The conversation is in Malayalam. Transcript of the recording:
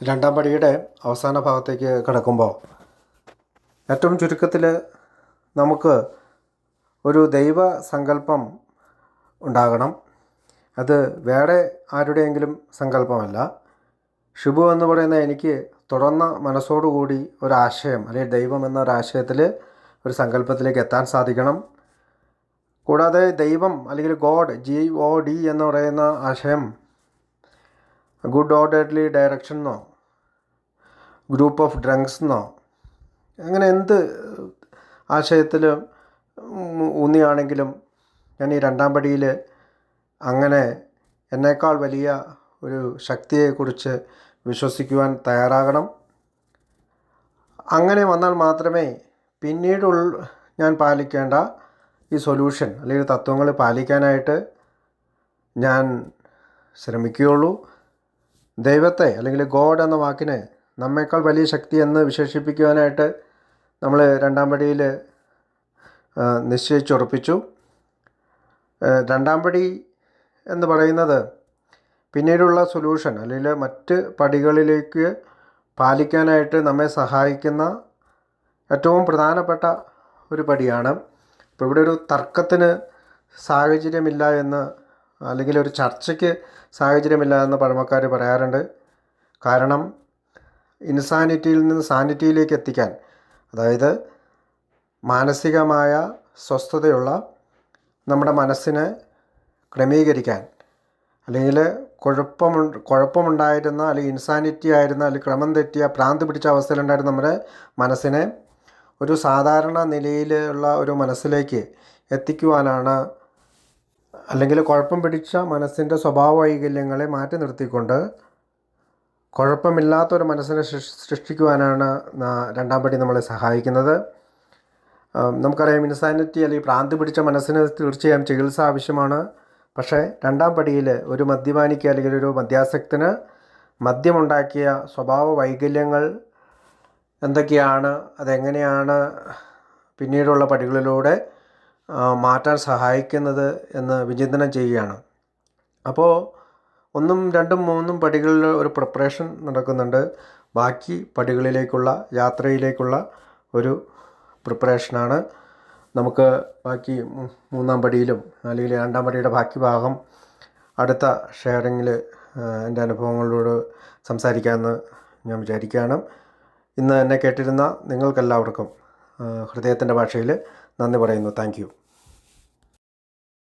രണ്ടാം പടിയുടെ അവസാന ഭാഗത്തേക്ക് കിടക്കുമ്പോൾ ഏറ്റവും ചുരുക്കത്തിൽ നമുക്ക് ഒരു ദൈവ സങ്കല്പം ഉണ്ടാകണം. അത് വേറെ ആരുടെയെങ്കിലും സങ്കല്പമല്ല. ഷിബു എന്ന് പറയുന്ന എനിക്ക് തുറന്ന മനസ്സോടുകൂടി ഒരാശയം അല്ലെങ്കിൽ ദൈവം എന്നൊരാശയത്തിൽ ഒരു സങ്കല്പത്തിലേക്ക് എത്താൻ സാധിക്കണം. കൂടാതെ ദൈവം അല്ലെങ്കിൽ GOD എന്ന് പറയുന്ന ആശയം ഗുഡ് ഓർഡർലി ഡയറക്ഷൻ എന്നോ ഗ്രൂപ്പ് ഓഫ് ഡ്രങ്ക്സ് എന്നോ അങ്ങനെ എന്ത് ആശയത്തിൽ ഊന്നിയാണെങ്കിലും ഞാൻ ഈ രണ്ടാം പടിയിൽ അങ്ങനെ എന്നേക്കാൾ വലിയ ഒരു ശക്തിയെക്കുറിച്ച് വിശ്വസിക്കുവാൻ തയ്യാറാകണം. അങ്ങനെ വന്നാൽ മാത്രമേ പിന്നീട് ഞാൻ പാലിക്കേണ്ട ഈ സൊല്യൂഷൻ അല്ലെങ്കിൽ തത്വങ്ങൾ പാലിക്കാനായിട്ട് ഞാൻ ശ്രമിക്കുകയുള്ളൂ. ദൈവത്തെ അല്ലെങ്കിൽ ഗോഡ് എന്ന വാക്കിനെ നമ്മേക്കാൾ വലിയ ശക്തി എന്ന് വിശേഷിപ്പിക്കുവാനായിട്ട് നമ്മൾ രണ്ടാം പടിയിൽ നിശ്ചയിച്ചുറപ്പിച്ചു. രണ്ടാം പടി എന്ന് പറയുന്നത് പിന്നീടുള്ള സൊല്യൂഷൻ അല്ലെങ്കിൽ മറ്റ് പടികളിലേക്ക് പാലിക്കാനായിട്ട് നമ്മെ സഹായിക്കുന്ന ഏറ്റവും പ്രധാനപ്പെട്ട ഒരു പടിയാണ്. ഇപ്പോൾ ഇവിടെ ഒരു തർക്കത്തിന് സാഹചര്യമില്ല എന്ന് അല്ലെങ്കിൽ ഒരു ചർച്ചയ്ക്ക് സാഹചര്യമില്ല എന്ന് പഴമക്കാർ പറയാറുണ്ട്. കാരണം ഇൻസാനിറ്റിയിൽ നിന്ന് സാനിറ്റിയിലേക്ക് എത്തിക്കാൻ, അതായത് മാനസികമായ സ്വസ്ഥതയുള്ള നമ്മുടെ മനസ്സിനെ ക്രമീകരിക്കാൻ, അല്ലെങ്കിൽ കുഴപ്പമുണ്ടായിരുന്ന അല്ലെങ്കിൽ ഇൻസാനിറ്റി ആയിരുന്ന അല്ലെങ്കിൽ ക്രമം തെറ്റിയ ഭ്രാന്ത് പിടിച്ച അവസ്ഥയിലുണ്ടായിരുന്ന നമ്മുടെ മനസ്സിനെ ഒരു സാധാരണ നിലയിലുള്ള ഒരു മനസ്സിലേക്ക് എത്തിക്കുവാനാണ്, അല്ലെങ്കിൽ കുഴപ്പം പിടിച്ച മനസ്സിൻ്റെ സ്വഭാവ വൈകല്യങ്ങളെ മാറ്റി നിർത്തിക്കൊണ്ട് കുഴപ്പമില്ലാത്തൊരു മനസ്സിനെ സൃഷ്ടിക്കുവാനാണ് രണ്ടാം പടി നമ്മളെ സഹായിക്കുന്നത്. നമുക്കറിയാം, ഇൻസാനിറ്റി അല്ലെങ്കിൽ ഭ്രാന്ത് പിടിച്ച മനസ്സിന് തീർച്ചയായും ചികിത്സ ആവശ്യമാണ്. പക്ഷേ രണ്ടാം പടിയിൽ ഒരു മദ്യപാനിക്ക് അല്ലെങ്കിൽ ഒരു മദ്യാസക്തന് മദ്യമുണ്ടാക്കിയ സ്വഭാവ വൈകല്യങ്ങൾ എന്തൊക്കെയാണ്, അതെങ്ങനെയാണ് പിന്നീടുള്ള പടികളിലൂടെ മാറ്റാൻ സഹായിക്കുന്നത് എന്ന് വിചിന്തനം ചെയ്യുകയാണ്. അപ്പോൾ 1, 2, 3 പടികളിൽ ഒരു പ്രിപ്പറേഷൻ നടക്കുന്നുണ്ട്. ബാക്കി പടികളിലേക്കുള്ള യാത്രയിലേക്കുള്ള ഒരു പ്രിപ്പറേഷനാണ്. നമുക്ക് ബാക്കി 3-ാം പടിയിലും അല്ലെങ്കിൽ 2-ാം പടിയുടെ ബാക്കി ഭാഗം അടുത്ത ഷെയറിങ്ങിൽ എൻ്റെ അനുഭവങ്ങളോട് സംസാരിക്കാമെന്ന് ഞാൻ വിചാരിക്കുകയാണ്. ഇന്ന് എന്നെ കേട്ടിരുന്ന നിങ്ങൾക്കെല്ലാവർക്കും ഹൃദയത്തിൻ്റെ ഭാഷയിൽ നന്ദി പറയുന്നു. Thank you.